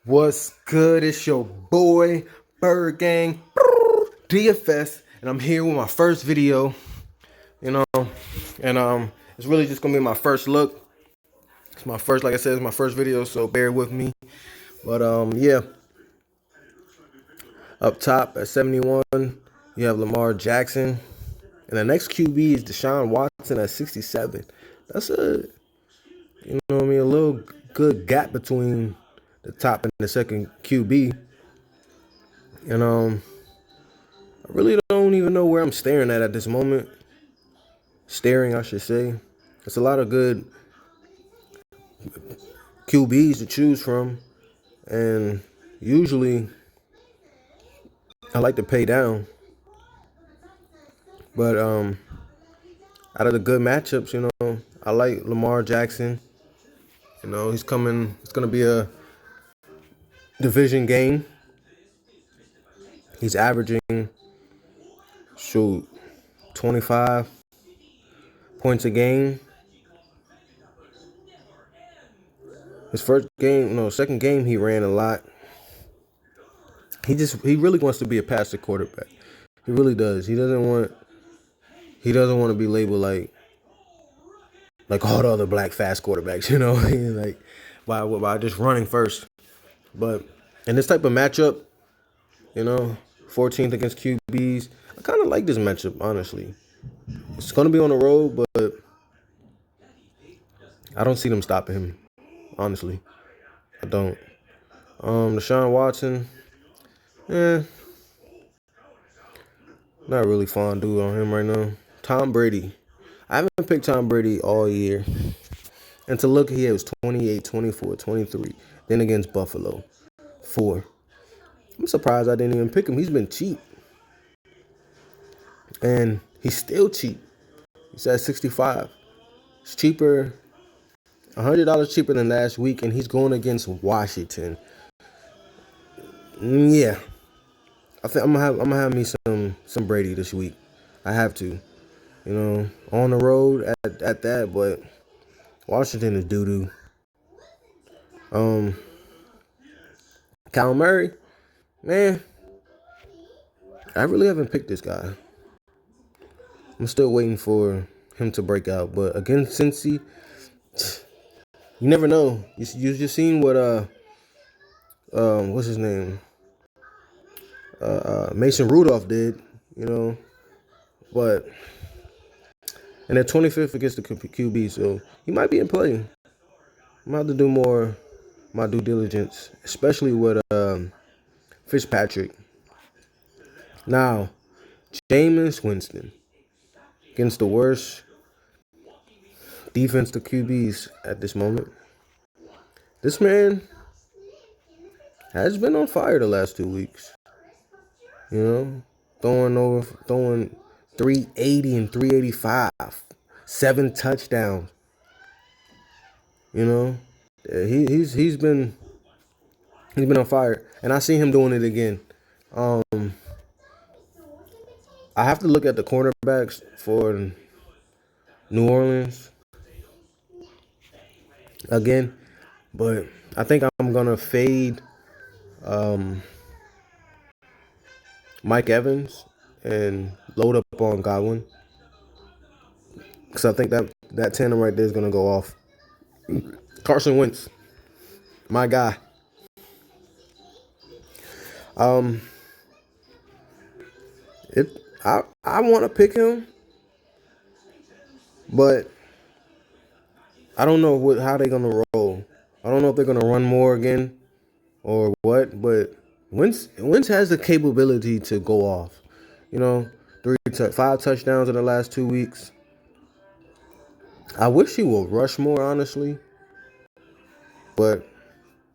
What's good? It's your boy, Bird Gang, DFS, and I'm here with my first video, you know, and it's really just gonna be my first look. It's my first, like I said, it's my first video, so bear with me. But yeah, up top at 71, you have Lamar Jackson, and the next QB is Deshaun Watson at 67. That's a little good gap between the top and the second QB, and I really don't even know where I'm staring at this moment. Staring, I should say. It's a lot of good QBs to choose from, and usually I like to pay down. But out of the good matchups, I like Lamar Jackson. He's coming. It's gonna be a division game. He's averaging 25 points a game. His first game, no, second game, he ran a lot. He really wants to be a passer quarterback. He really does. He doesn't want to be labeled like all the other black fast quarterbacks, like by just running first. But in this type of matchup, 14th against QBs, I kind of like this matchup, honestly. It's going to be on the road, but I don't see them stopping him, honestly. I don't. Deshaun Watson, not really fond dude on him right now. Tom Brady. I haven't picked Tom Brady all year. And to look, he was 28, 24, 23. Then against Buffalo, 4. I'm surprised I didn't even pick him. He's been cheap. And he's still cheap. He's at 65. It's cheaper, $100 cheaper than last week, and he's going against Washington. Yeah. I think I'm gonna have me some Brady this week. I have to. On the road at that, but Washington is doo-doo. Kyle Murray, man, I really haven't picked this guy. I'm still waiting for him to break out. But against Cincy, you never know. You just seen what what's his name? Mason Rudolph did, but and they're 25th against the QB, so he might be in play. I'm gonna have to do more my due diligence, especially with Fitzpatrick. Now, Jameis Winston against the worst defense to QBs at this moment. This man has been on fire the last 2 weeks. Throwing 380 and 385, 7 touchdowns. He's been on fire, and I see him doing it again. I have to look at the cornerbacks for New Orleans again, but I think I'm gonna fade Mike Evans and load up on Godwin, because I think that tandem right there is gonna go off. Carson Wentz, my guy. I want to pick him, but I don't know how they're gonna roll. I don't know if they're gonna run more again or what. But Wentz has the capability to go off. 5 touchdowns in the last 2 weeks. I wish he would rush more, honestly, but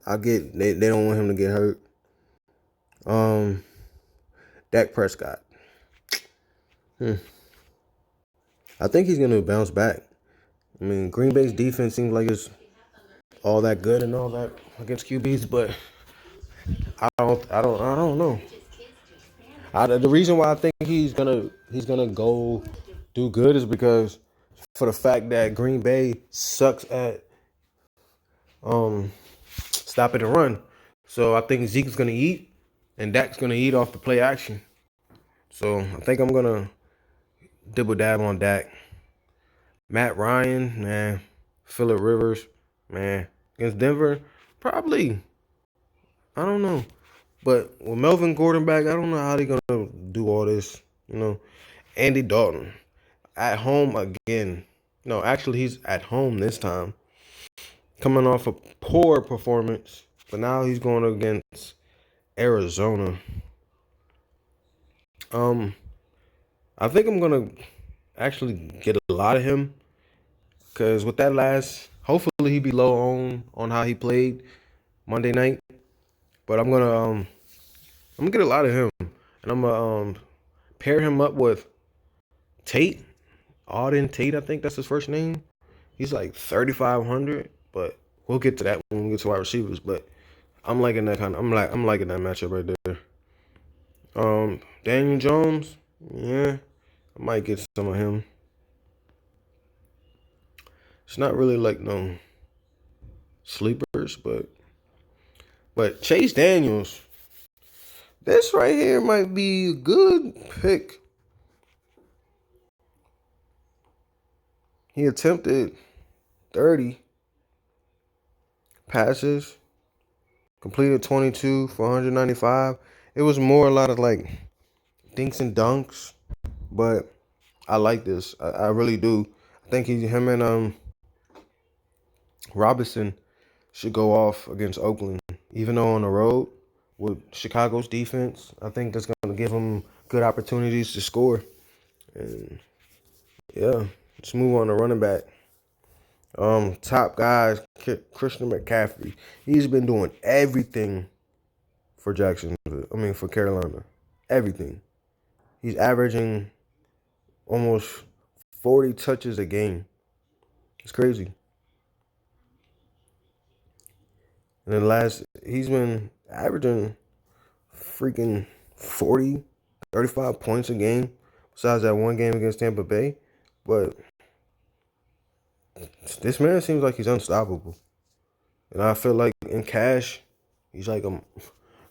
I get they don't want him to get hurt. Dak Prescott. I think he's gonna bounce back. I mean, Green Bay's defense seems like it's all that good and all that against QBs, but I don't know. The reason why I think he's gonna go do good is because for the fact that Green Bay sucks at stopping the run. So I think Zeke's gonna eat, and Dak's gonna eat off the play action. So I think I'm gonna dibble dab on Dak. Matt Ryan, man. Phillip Rivers, man. Against Denver, probably. I don't know. But with Melvin Gordon back, I don't know how they're gonna do all this. Andy Dalton at home again. No, actually, he's at home this time, coming off a poor performance. But now he's going against Arizona. Um, I think I'm gonna actually get a lot of him because with that hopefully he be low on how he played Monday night. But I'm gonna get a lot of him, and I'm gonna pair him up with Tate, Auden Tate. I think that's his first name. He's like 3,500, but we'll get to that when we get to wide receivers. But I'm liking that I'm liking that matchup right there. Daniel Jones, yeah, I might get some of him. It's not really like no sleepers, but Chase Daniels, this right here might be a good pick. He attempted 30 passes, completed 22 for 195. It was more a lot of like dinks and dunks, but I like this. I really do. I think him and Robinson should go off against Oakland, even though on the road with Chicago's defense. I think that's going to give them good opportunities to score. And yeah, let's move on to running back. Top guys, Christian McCaffrey. He's been doing everything for Jacksonville. I mean, for Carolina, everything. He's averaging almost 40 touches a game. It's crazy. And then he's been averaging freaking 40, 35 points a game, besides that one game against Tampa Bay. But this man seems like he's unstoppable. And I feel like in cash, he's like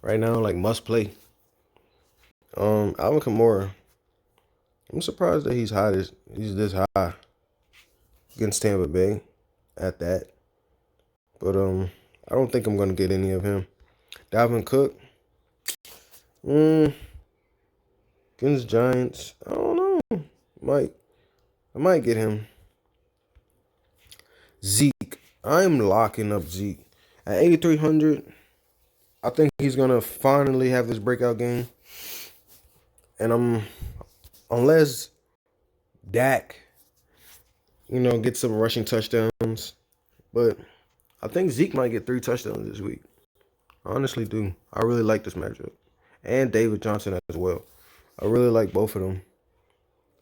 right now, like must play. Alvin Kamara, I'm surprised that he's this high against Tampa Bay at that. But I don't think I'm gonna get any of him. Dalvin Cook, against Giants, I don't know. I might get him. Zeke, I'm locking up Zeke at 8,300. I think he's gonna finally have this breakout game, and unless Dak, get some rushing touchdowns, but I think Zeke might get 3 touchdowns this week. I honestly do. I really like this matchup, and David Johnson as well. I really like both of them.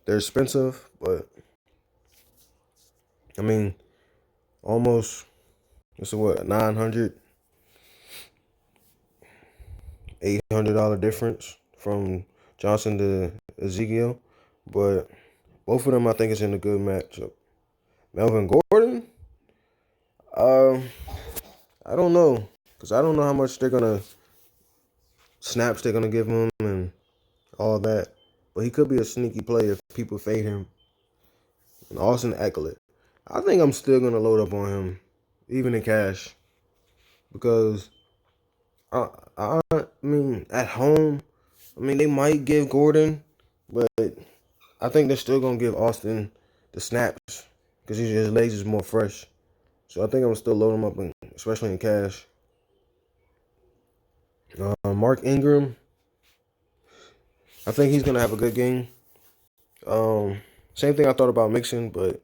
They're expensive, but I mean, almost it's a what, $800 difference from Johnson to Ezekiel, but both of them I think is in a good matchup. Melvin Gordon, I don't know, because I don't know how much snaps they're gonna give him and all that, but he could be a sneaky play if people fade him. And Austin Eckler, I think I'm still gonna load up on him, even in cash, because I mean at home, I mean they might give Gordon, but I think they're still gonna give Austin the snaps because his legs is more fresh. So I think I'm still loading him up, especially in cash. Mark Ingram, I think he's gonna have a good game. Same thing I thought about Mixon, but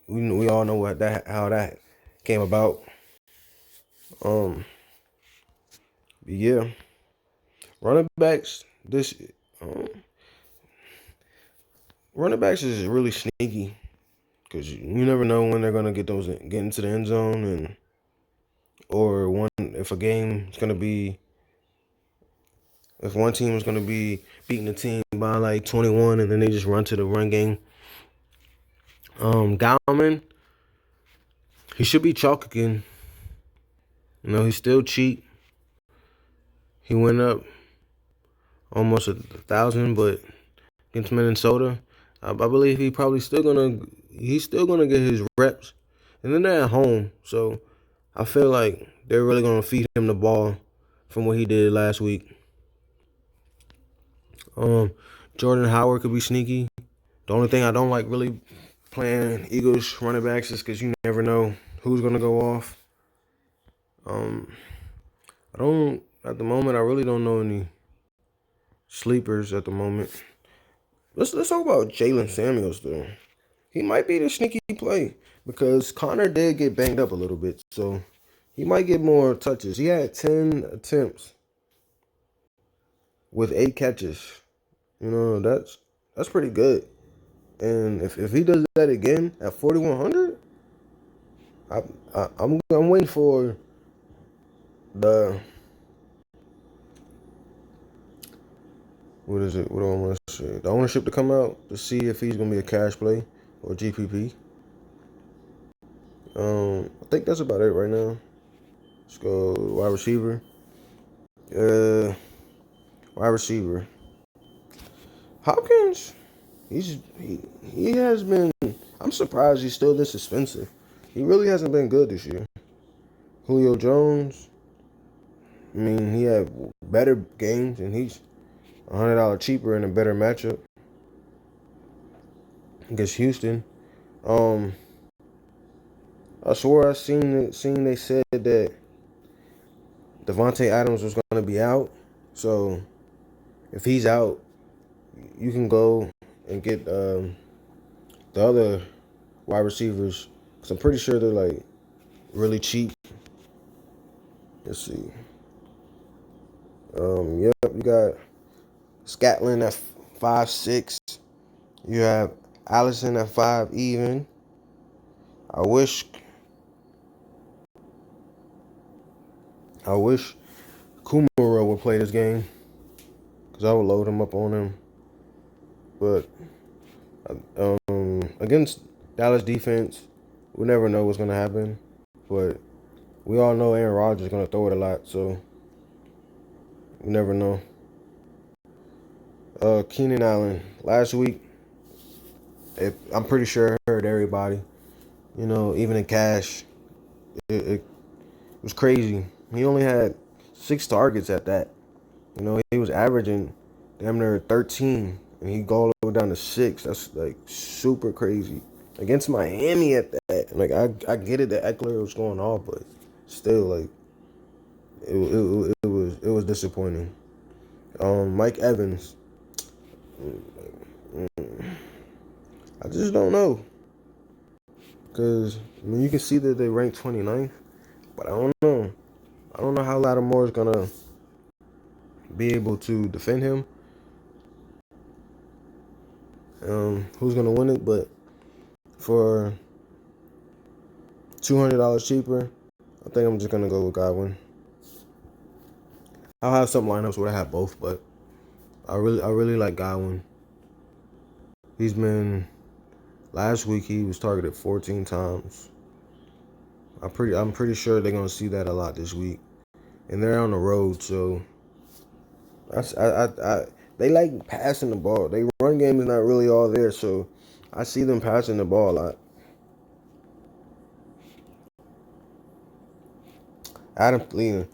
we all know how that came about. Yeah, running backs. Running backs is really sneaky because you never know when they're gonna get into the end zone or if a game is gonna be if one team is gonna be beating the team by like 21 and then they just run to the run game. Gallman, he should be chalk again. He's still cheap. He went up almost 1,000, but against Minnesota, I believe he's still gonna get his reps, and then they're at home, so I feel like they're really gonna feed him the ball from what he did last week. Um, Jordan Howard could be sneaky. The only thing I don't like really playing Eagles running backs is because you never know who's gonna go off. Um, I don't at the moment. I really don't know any sleepers at the moment. Let's talk about Jalen Samuels though. He might be the sneaky play because Connor did get banged up a little bit, so he might get more touches. He had 10 attempts with 8 catches. That's pretty good. And if he does that again at 4,100, I'm waiting for the what is it? What do I want to say? The ownership to come out to see if he's gonna be a cash play or GPP. I think that's about it right now. Let's go wide receiver. Wide receiver. Hopkins. He has been. I'm surprised he's still this expensive. He really hasn't been good this year. Julio Jones. I mean, he had better games, and he's $100 cheaper in a better matchup against Houston. I swore I seen they said that Devontae Adams was going to be out. So if he's out, you can go and get the other wide receivers. Because I'm pretty sure they're like really cheap. Let's see. Yep, you got Scatland at 5'6". You have Allison at 5 even. I wish Kumaro would play this game because I would load him up on him. But against Dallas defense, we never know what's going to happen. But we all know Aaron Rodgers is going to throw it a lot, so we never know. Keenan Allen, last week, I'm pretty sure it hurt everybody. Even in cash, it was crazy. He only had 6 targets at that. He was averaging damn near 13, and he go all the way down to 6. That's like super crazy against Miami at that. Like I get it that Eckler was going off, but still, like it was disappointing. Mike Evans, I just don't know because you can see that they ranked 29th, but I don't know. I don't know how Lattimore is gonna be able to defend him. Who's gonna win it? But for $200 cheaper, I think I'm just gonna go with Godwin. I'll have some lineups where I have both, but I really like Godwin. Last week he was targeted 14 times. I'm pretty sure they're gonna see that a lot this week, and they're on the road, so they like passing the ball. They run game is not really all there, so I see them passing the ball a lot. Adam Thielen,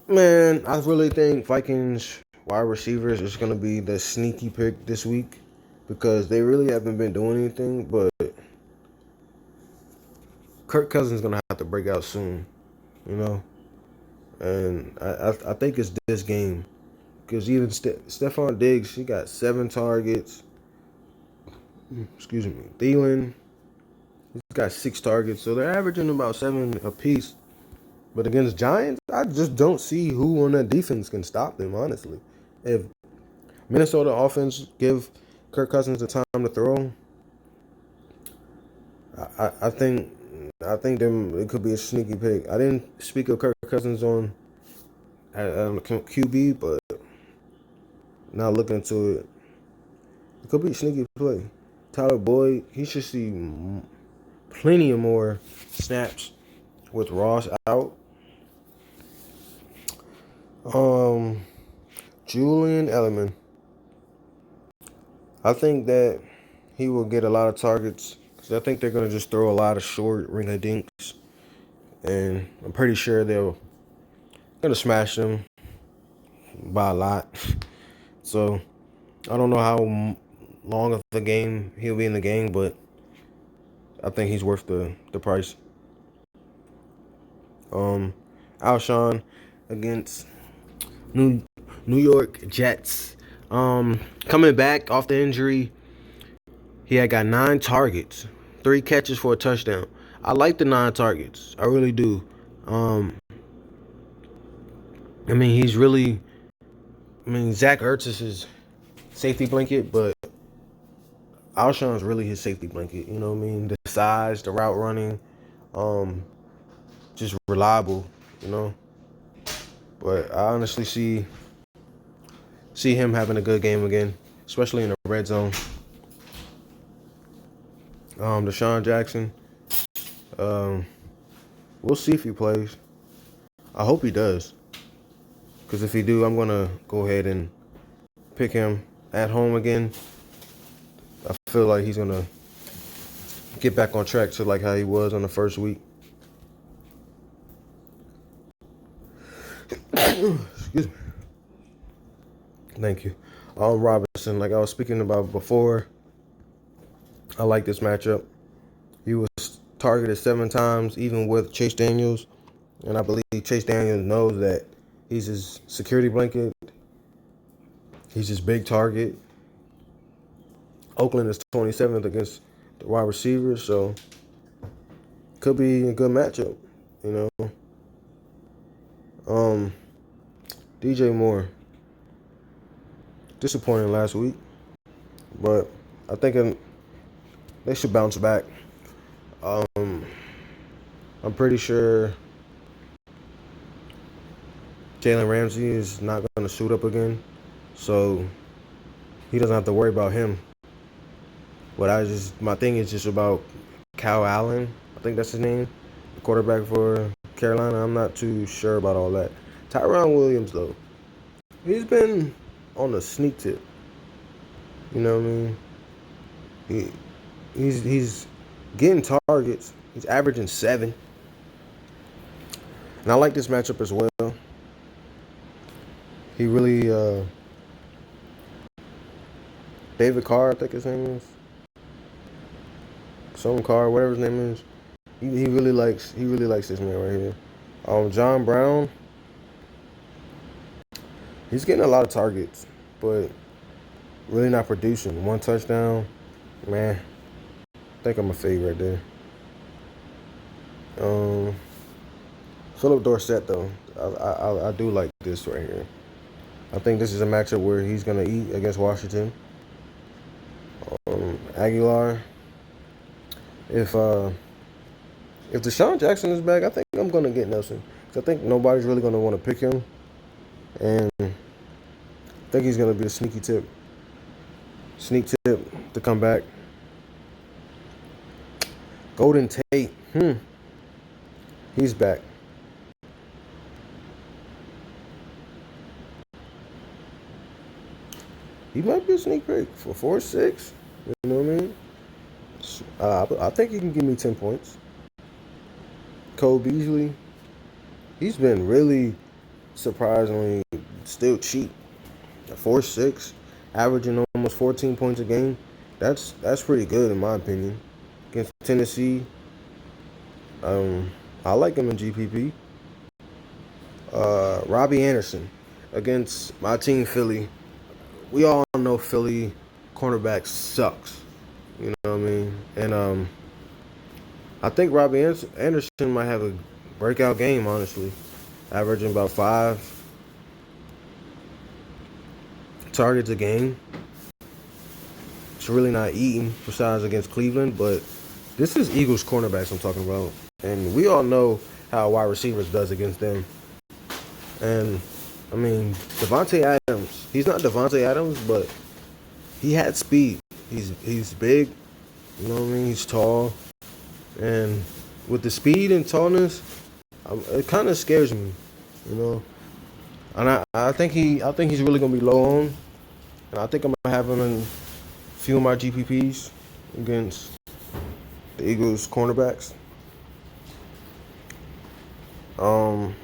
man, I really think Vikings wide receivers is gonna be the sneaky pick this week because they really haven't been doing anything. But Kirk Cousins is gonna have to break out soon, and I think it's this game. Because even Stephon Diggs, he got 7 targets. Excuse me. Thielen, he's got 6 targets. So they're averaging about 7 apiece. But against Giants, I just don't see who on that defense can stop them, honestly. If Minnesota offense give Kirk Cousins the time to throw, I think them it could be a sneaky pick. I didn't speak of Kirk Cousins on QB, but now looking into it, it could be a sneaky play. Tyler Boyd, he should see plenty of more snaps with Ross out. Um, Julian Edelman. I think that he will get a lot of targets because I think they're gonna just throw a lot of short ring dinks, and I'm pretty sure they're gonna smash them by a lot. So I don't know how long of the game he'll be in the game, but I think he's worth the price. Alshon against New New York Jets. Coming back off the injury, he had got 9 targets, 3 catches for a touchdown. I like the 9 targets. I really do. Um, I mean, he's really. I mean, Zach Ertz is his safety blanket, but Alshon's really his safety blanket. You know what I mean? The size, the route running, um, just reliable. You know. But I honestly see him having a good game again, especially in the red zone. Deshaun Jackson. Um, we'll see if he plays. I hope he does, because if he do, I'm gonna go ahead and pick him at home again. I feel like he's gonna get back on track to like how he was on the first week. Excuse me. Thank you. Robinson, like I was speaking about before, I like this matchup. He was targeted 7 times, even with Chase Daniels, and I believe Chase Daniels knows that he's his security blanket. He's his big target. Oakland is 27th against the wide receivers, so could be a good matchup, you know. DJ Moore, disappointing last week, but I think they should bounce back. I'm pretty sure Jalen Ramsey is not going to suit up again, so he doesn't have to worry about him. But my thing is just about Kyle Allen. I think that's his name, the quarterback for Carolina. I'm not too sure about all that. Tyron Williams, though, he's been on the sneak tip. You know what I mean? He's getting targets. He's averaging 7. And I like this matchup as well. He really David Carr, I think his name is. Some Carr, whatever his name is. He really likes this man right here. John Brown, he's getting a lot of targets, but really not producing. 1 touchdown, man. I think I'm a fade right there. Philip Dorsett, though, I do like this right here. I think this is a matchup where he's gonna eat against Washington. Aguilar. If Deshaun Jackson is back, I think I'm gonna get Nelson. Cause I think nobody's really gonna want to pick him, and I think he's gonna be a sneak tip to come back. Golden Tate, he's back. He might be a sneak pick for 4-6. You know what I mean? I think he can give me 10 points. Cole Beasley, he's been really surprisingly still cheap. 4-6, averaging almost 14 points a game. That's pretty good in my opinion. Against Tennessee, I like him in GPP. Robbie Anderson against my team Philly. We all know Philly cornerback sucks. You know what I mean? And I think Robbie Anderson might have a breakout game, honestly. Averaging about 5 targets a game. It's really not eating besides against Cleveland, but this is Eagles cornerbacks I'm talking about. And we all know how wide receivers does against them. And, I mean, Devontae Adams, he's not Devontae Adams, but he had speed. He's big, you know what I mean? He's tall. And with the speed and tallness, it kind of scares me, you know. And I think he's really gonna be low on, and I think I'm gonna have him in a few of my GPPs against the Eagles cornerbacks. Um,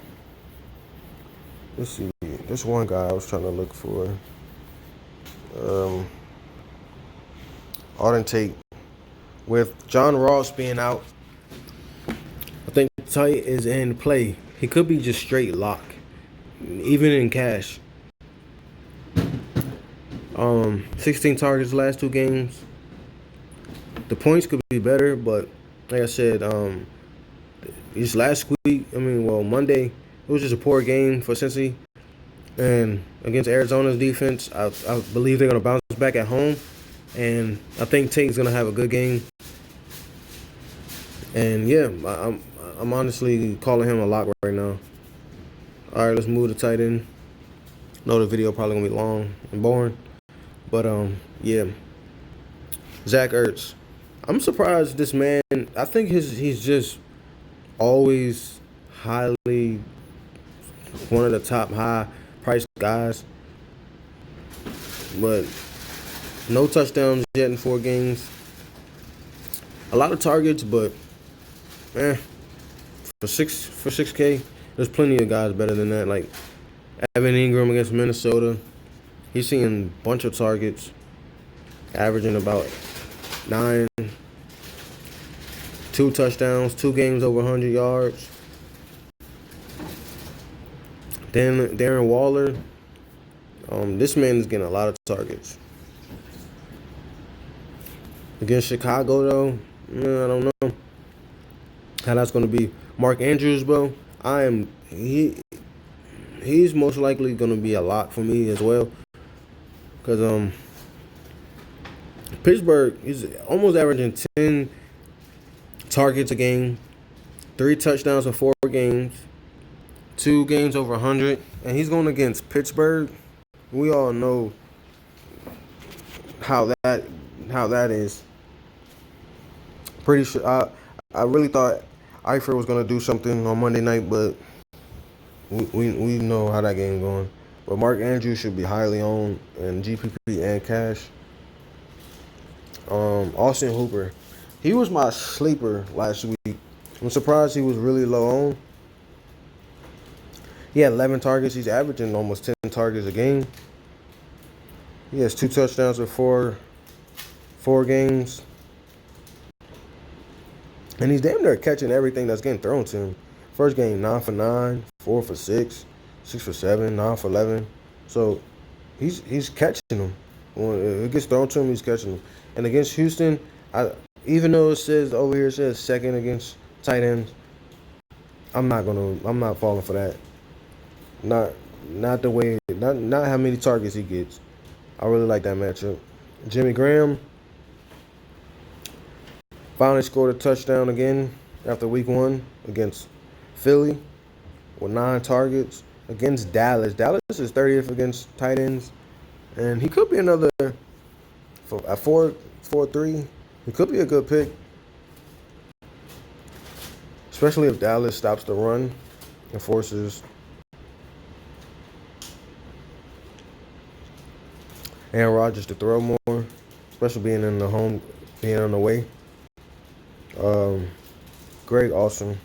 let's see. There's one guy I was trying to look for. Um, Auden Tate. With John Ross being out, I think Tate is in play. He could be just straight lock, even in cash. 16 targets the last two games. The points could be better, but like I said, this last week, Monday, it was just a poor game for Cincy. And against Arizona's defense, I believe they're going to bounce back at home. And I think Tate's going to have a good game. And yeah, I'm honestly calling him a lock right now. All right, let's move to tight end. I know the video probably going to be long and boring. But, yeah. Zach Ertz. I'm surprised this man, I think he's just always highly one of the top high priced guys. But no touchdowns yet in 4 games. A lot of targets, but for 6K, there's plenty of guys better than that. Like Evan Ingram against Minnesota. He's seeing a bunch of targets, averaging about 9, 2 touchdowns, 2 games over 100 yards. Then Darren Waller, this man is getting a lot of targets. Against Chicago, though, I don't know how that's going to be. Mark Andrews, bro, he's most likely going to be a lock for me as well. Because Pittsburgh is almost averaging 10 targets a game, 3 touchdowns in 4 games, 2 games over 100, and he's going against Pittsburgh. We all know how that is. Pretty sure I really thought Eifert was going to do something on Monday night, but we know how that game going. But Mark Andrews should be highly owned in GPP and cash. Austin Hooper, he was my sleeper last week. I'm surprised he was really low on. He had 11 targets. He's averaging almost 10 targets a game. He has 2 touchdowns in 4 games. And he's damn near catching everything that's getting thrown to him. First game, 9 for 9, 4 for 6, 6 for 7, 9 for 11. So he's catching them. When it gets thrown to him, he's catching them. And against Houston, even though it says over here, it says second against tight ends, I'm not falling for that. Not the way, not how many targets he gets. I really like that matchup. Jimmy Graham finally scored a touchdown again after week 1 against Philly with 9 targets against Dallas. Dallas is 30th against tight ends, and he could be another at 4-3. He could be a good pick, especially if Dallas stops the run and forces Aaron Rodgers to throw more, especially being on the way. Greg Olsen.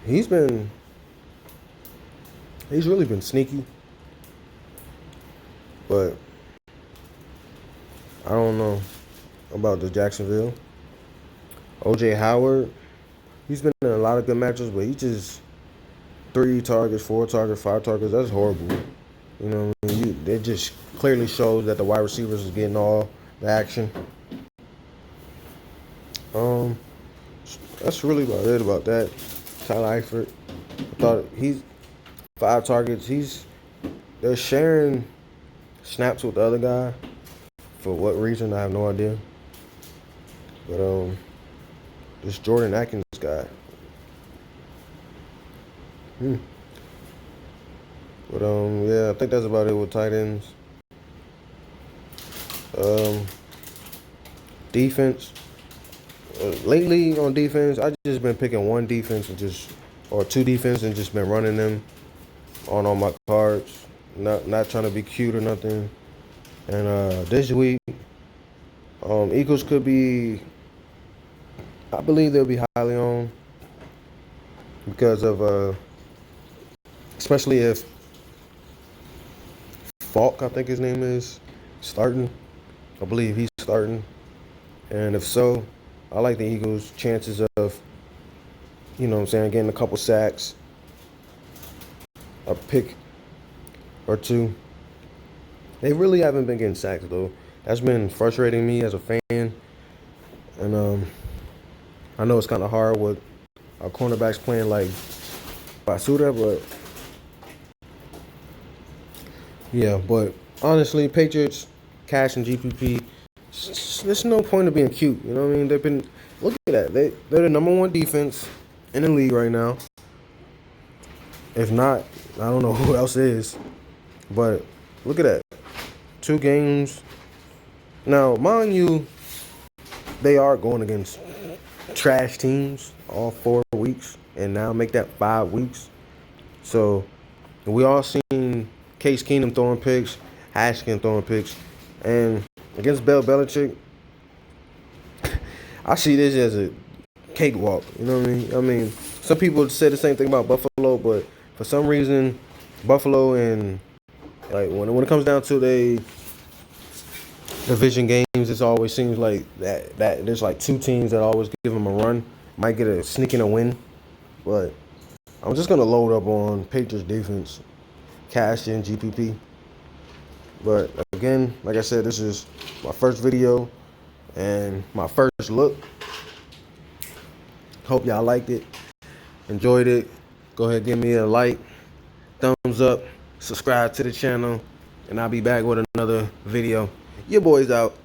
He's really been sneaky, but I don't know about the Jacksonville. OJ Howard, he's been in a lot of good matches, but he just 3 targets, 4 targets, 5 targets. That's horrible. You know, it just clearly shows that the wide receivers is getting all the action. That's really about it about that. Tyler Eifert, I thought he's 5 targets. They're sharing snaps with the other guy. For what reason, I have no idea. But this Jordan Atkins guy. But yeah, I think that's about it with tight ends. Defense. Lately on defense, I just been picking one defense or 2 defense and just been running them on all my cards. Not trying to be cute or nothing. And this week, Eagles could be. I believe they'll be highly owned because of especially if Falk, I think his name is, starting. I believe he's starting. And if so, I like the Eagles' chances of, getting a couple sacks, a pick or two. They really haven't been getting sacks, though. That's been frustrating me as a fan. And I know it's kind of hard with our cornerbacks playing like Basuda, but yeah. But honestly, Patriots, Cash and GPP, there's no point of being cute. You know what I mean? They've been, look at that. They're the number one defense in the league right now. If not, I don't know who else is. But look at that. 2 games. Now, mind you, they are going against trash teams all 4 weeks, and now make that 5 weeks. So we all seen Case Keenum throwing picks, Haskins throwing picks, and against Bill Belichick, I see this as a cakewalk. You know what I mean? I mean, some people say the same thing about Buffalo, but for some reason, Buffalo and like when it comes down to the division games, it always seems like that there's like 2 teams that always give them a run. Might get a sneak in a win, but I'm just gonna load up on Patriots defense, Cash and GPP. But again, like I said, this is my first video and my first look. Hope y'all liked it, enjoyed it. Go ahead, give me a like, thumbs up, subscribe to the channel, and I'll be back with another video. Your boy's out.